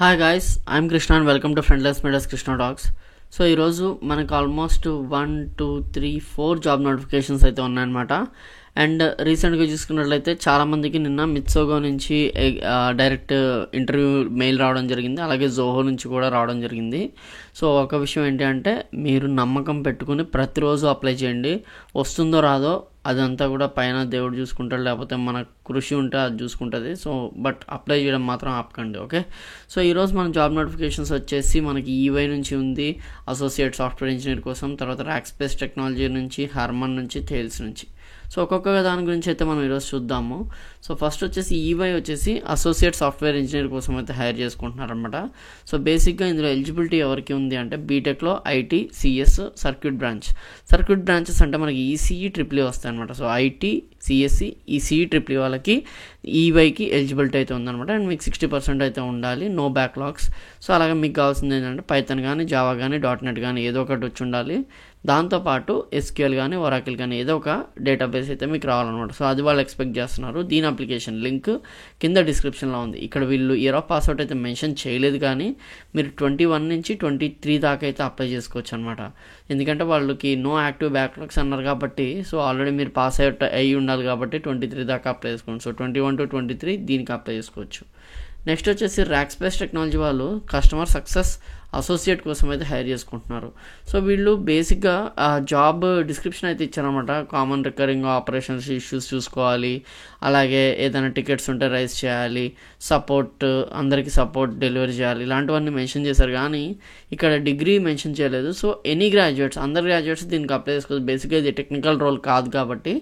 Hi guys, I'm Krishna and welcome to friendless medias Krishna talks. So ఈరోజు మనకు almost 1, 2, 3, 4 job notifications అయితే ఉన్నాయన్నమాట. And రీసెంట్గా చూసుకున్నట్లయితే చాలామందికి నిన్న మిత్సోగో నుంచి డైరెక్ట్ ఇంటర్వ్యూ మెయిల్ రావడం జరిగింది, అలాగే జోహో నుంచి కూడా రావడం జరిగింది. సో ఒక విషయం ఏంటి అంటే, మీరు నమ్మకం పెట్టుకుని ప్రతిరోజు అప్లై చేయండి. వస్తుందో రాదో అదంతా కూడా పైన దేవుడు చూసుకుంటాడు, లేకపోతే మన కృషి ఉంటే అది చూసుకుంటుంది. సో బట్ అప్లై చేయడం మాత్రం ఆపకండి, ఓకే. సో ఈరోజు మన జాబ్ నోటిఫికేషన్స్ వచ్చేసి మనకి ఈవై నుంచి ఉంది, అసోసియేట్ సాఫ్ట్వేర్ ఇంజనీర్ కోసం, తర్వాత ర్యాక్స్పేస్ టెక్నాలజీ నుంచి, హర్మన్ నుంచి, థేల్స్ నుంచి. సో ఒక్కొక్క దాని గురించి అయితే మనం ఈరోజు చూద్దాము. సో ఫస్ట్ వచ్చేసి ఈవై వచ్చేసి అసోసియేట్ సాఫ్ట్వేర్ ఇంజనీర్ కోసం అయితే హైర్ చేసుకుంటున్నారనమాట. సో బేసిక్గా ఇందులో ఎలిజిబిలిటీ ఎవరికి ఉంది అంటే బీటెక్లో ఐటీ, సిఎస్, సర్క్యూట్ బ్రాంచెస్ అంటే మనకి ఈసీఈ, ట్రిపుల్ వస్తాయి అనమాట. So IT, CSE, ECE, triple వాళ్ళకి ఈవైకి ఎలిజిబిలిటీ అయితే ఉందన్నమాట. అండ్ మీకు 60% అయితే ఉండాలి, నో బ్యాక్లాగ్స్. సో అలాగే మీకు కావాల్సింది ఏంటంటే పైథాన్ కానీ, జావా కానీ, .NET కానీ ఏదో ఒకటి వచ్చి ఉండాలి. దాంతోపాటు ఎస్క్యూఎల్ కానీ, ఒరాకిల్ కానీ ఏదో ఒక డేటాబేస్ అయితే మీకు రావాలన్నమాట. సో అది వాళ్ళు ఎక్స్పెక్ట్ చేస్తున్నారు. దీని అప్లికేషన్ లింక్ కింద డిస్క్రిప్షన్లో ఉంది. ఇక్కడ వీళ్ళు ఇయర్ ఆఫ్ పాస్అవుట్ అయితే మెన్షన్ చేయలేదు, కానీ మీరు 21 నుంచి 23 దాకా అయితే అప్లై చేసుకోవచ్చు అనమాట. ఎందుకంటే వాళ్ళకి నో యాక్టివ్ బ్యాక్లాగ్స్ అన్నారు కాబట్టి, సో ఆల్రెడీ మీరు పాస్ అవుట్ అయ్యి ఉండాలి కాబట్టి 23 దాకా అప్లై చేసుకోండి. సో 21 to 23 దీనికి అప్లై చేసుకోవచ్చు. నెక్స్ట్ వచ్చేసి ర్యాక్స్పేస్ టెక్నాలజీ వాళ్ళు కస్టమర్ సక్సెస్ అసోసియేట్ కోసం అయితే హైర్ చేసుకుంటున్నారు. సో వీళ్ళు బేసిక్గా జాబ్ డిస్క్రిప్షన్ అయితే ఇచ్చారనమాట. కామన్ రికరింగ్ ఆపరేషన్స్ ఇష్యూస్ చూసుకోవాలి, అలాగే ఏదైనా టికెట్స్ ఉంటే రైజ్ చేయాలి, అందరికీ సపోర్ట్ డెలివరీ చేయాలి, ఇలాంటివన్నీ మెన్షన్ చేశారు. కానీ ఇక్కడ డిగ్రీ మెన్షన్ చేయలేదు. సో ఎనీ గ్రాడ్యుయేట్స్, అందరు గ్రాడ్యుయేట్స్ దీనికి అప్లై చేసుకోవచ్చు. బేసిక్గా ఇది టెక్నికల్ రోల్ కాదు కాబట్టి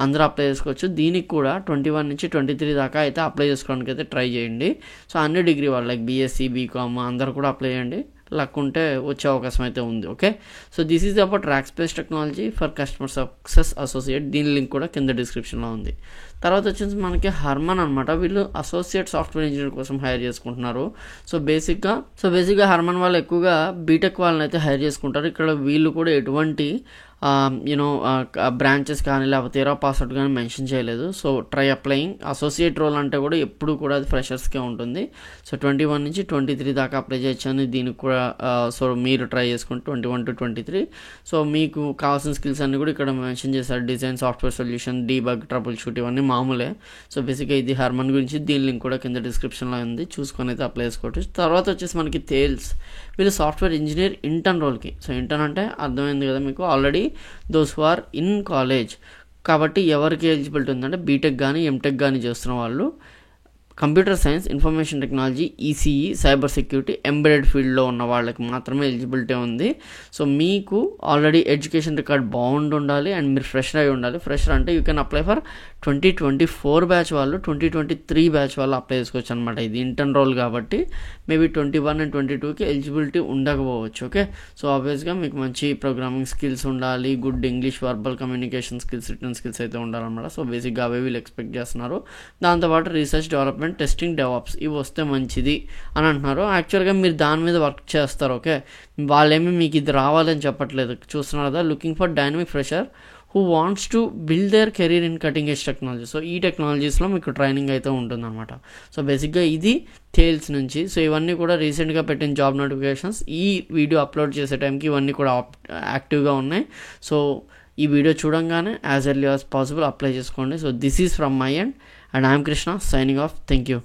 అందరూ అప్లై చేసుకోవచ్చు. దీనికి కూడా 21 నుంచి 23 దాకా అయితే అప్లై చేసుకోవడానికి అయితే ట్రై చేయండి. సో అన్ని డిగ్రీ వాళ్ళు లైక్ బీఎస్సీ, బీకామ్ అందరూ కూడా అప్లై చేయండి. లక్ ఉంటే వచ్చే అవకాశం అయితే ఉంది, okay. So this is about Rackspace technology for customer success associate. దీని లింక్ కూడా కింద డిస్క్రిప్షన్లో ఉంది. తర్వాత వచ్చేసి మనకి హర్మన్ అనమాట. వీళ్ళు అసోసియేట్ సాఫ్ట్వేర్ ఇంజనీర్ కోసం హైర్ చేసుకుంటున్నారు. సో బేసిక్గా హర్మన్ వాళ్ళు ఎక్కువగా బీటెక్ వాళ్ళని అయితే హైర్ చేసుకుంటారు. ఇక్కడ వీళ్ళు కూడా ఎటువంటి బ్రాంచెస్ కానీ లేకపోతే ఇయర్ ఆఫ్ పాస్అవుట్ కానీ మెన్షన్ చేయలేదు. So try applying. Associate role అంటే కూడా ఎప్పుడు కూడా అది ఫ్రెషర్స్కే ఉంటుంది. సో 21 నుంచి 23 దాకా అప్లై చేయొచ్చు అని దీనికి కూడా సో మీరు ట్రై చేసుకుంటే 21 to 23. సో మీకు కావాల్సిన స్కిల్స్ అన్ని కూడా ఇక్కడ మెన్షన్ చేశారు. Design, software solution, debug, trouble shoot ఇవన్నీ మామూలే. సో బేసిక్గా ఇది హర్మన్ గురించి. దీని లింక్ కూడా కింద డిస్క్రిప్షన్లో ఉంది, చూసుకొని అయితే అప్లై చేసుకోవచ్చు. తర్వాత వచ్చేసి మనకి థేల్స్. వీళ్ళు సాఫ్ట్వేర్ ఇంజనీర్ ఇంటర్న్ రోల్కి. సో ఇంటర్న్ అంటే అర్థమైంది కదా మీకు, already those who are in college. కాబట్టి ఎవరికి ఎలిజిబిలిటీ ఉందంటే బీటెక్ కానీ, ఎంటెక్ కానీ చేస్తున్న వాళ్ళు, computer science, information technology, ECE, cyber security, embedded ఫీల్డ్లో ఉన్న వాళ్ళకి మాత్రమే ఎలిజిబిలిటీ ఉంది. సో మీకు ఆల్రెడీ ఎడ్యుకేషన్ రికార్డ్ బాగుండి ఉండాలి అండ్ మీరు ఫ్రెషర్ అయి ఉండాలి. ఫ్రెషర్ అంటే you can apply for 2024 batch వాళ్ళు, 2023 బ్యాచ్ వాళ్ళు అప్లై చేసుకోవచ్చు అనమాట. ఇది ఇంటర్న్ రోల్ కాబట్టి మేబీ 21 and 22కి ఎలిజిబిలిటీ ఉండకపోవచ్చు, ఓకే. సో ఆబ్వియస్గా మీకు మంచి ప్రోగ్రామింగ్ స్కిల్స్ ఉండాలి, good English, verbal communication skills, return skills అయితే ఉండాలన్నమాట. సో బేసిక్గా అవే వీళ్ళు ఎక్స్పెక్ట్ చేస్తున్నారు. దాంతోపాటు రీసెర్చ్, డెవలప్మెంట్, టెస్టింగ్, డెవాప్స్ ఇవి వస్తే మంచిది అని అంటున్నారు. యాక్చువల్గా మీరు దాని మీద వర్క్ చేస్తారు, ఓకే. వాళ్ళేమీ మీకు ఇది రావాలని చెప్పట్లేదు. చూస్తున్నారు కదా, looking for dynamic fresher who wants to build there career in cutting edge technology. So ఈ టెక్నాలజీస్లో మీకు ట్రైనింగ్ అయితే ఉంటుందన్నమాట. సో బేసిక్గా ఇది థేల్స్ నుంచి. సో ఇవన్నీ కూడా రీసెంట్గా పెట్టిన జాబ్ నోటిఫికేషన్స్. ఈ వీడియో అప్లోడ్ చేసే టైంకి ఇవన్నీ కూడా యాక్టివ్గా ఉన్నాయి. సో ఈ వీడియో చూడంగానే as early as possible apply చేసుకోండి. So this is from my end and I'm Krishna signing off. Thank you.